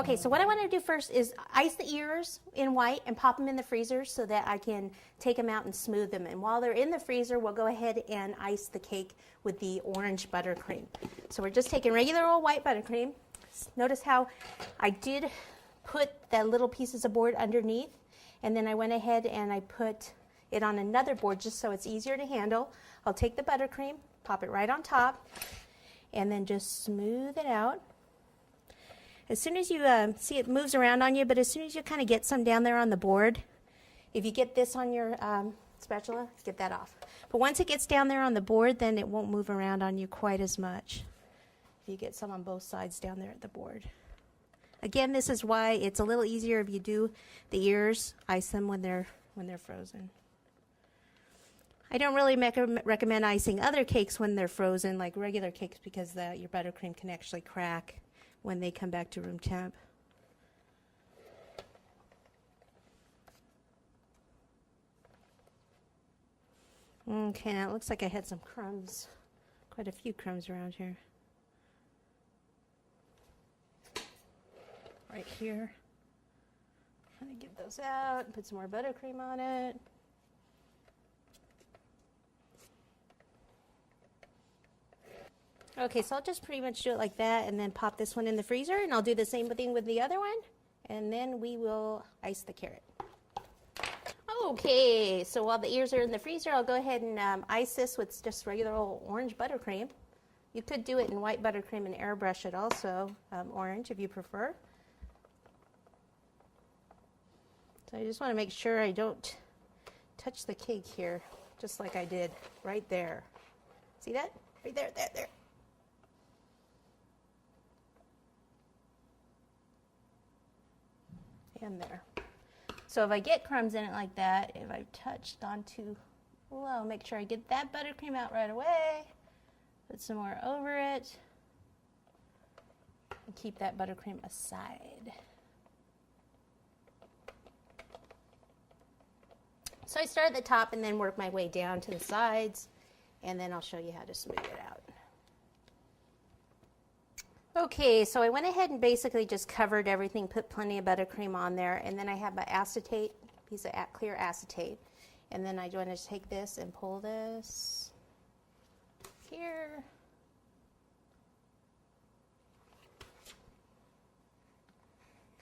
Okay, so what I want to do first is ice the ears in white and pop them in the freezer so that I can take them out and smooth them. And while they're in the freezer, we'll go ahead and ice the cake with the orange buttercream. So we're just taking regular old white buttercream. Notice how I did put the little pieces of board underneath, and then I went ahead and I put it on another board just so it's easier to handle. I'll take the buttercream, pop it right on top, and then just smooth it out. As soon as you see it moves around on you, but as soon as you kind of get some down there on the board, if you get this on your spatula, get that off. But once it gets down there on the board, then it won't move around on you quite as much. If you get some on both sides down there at the board. Again, this is why it's a little easier if you do the ears, ice them when they're frozen. I don't really recommend icing other cakes when they're frozen, like regular cakes, because your buttercream can actually crack when they come back to room temp. Okay, now it looks like I had some crumbs, quite a few crumbs around here. Right here. I'm going to get those out and put some more buttercream on it. Okay, so I'll just pretty much do it like that and then pop this one in the freezer, and I'll do the same thing with the other one, and then we will ice the carrot. Okay, so while the ears are in the freezer, I'll go ahead and ice this with just regular old orange buttercream. You could do it in white buttercream and airbrush it also, orange if you prefer. So I just want to make sure I don't touch the cake here, just like I did right there. See that? Right there, there. And there. So if I get crumbs in it like that, if I've touched on too low, make sure I get that buttercream out right away. Put some more over it. And keep that buttercream aside. So I start at the top and then work my way down to the sides, and then I'll show you how to smooth it out. Okay, so I went ahead and basically just covered everything, put plenty of buttercream on there, and then I have my acetate, piece of clear acetate, and then I want to take this and pull this here.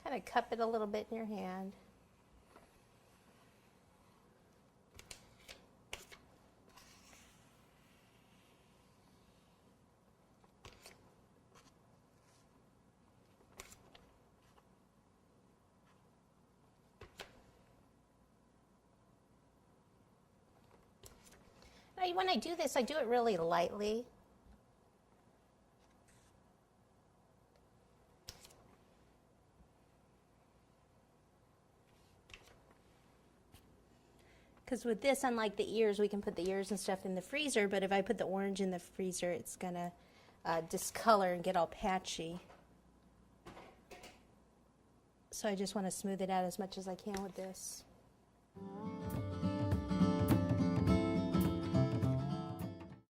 Kind of cup it a little bit in your hand. When I do this, I do it really lightly. Because with this, unlike the ears, we can put the ears and stuff in the freezer, but if I put the orange in the freezer, it's going to discolor and get all patchy. So I just want to smooth it out as much as I can with this.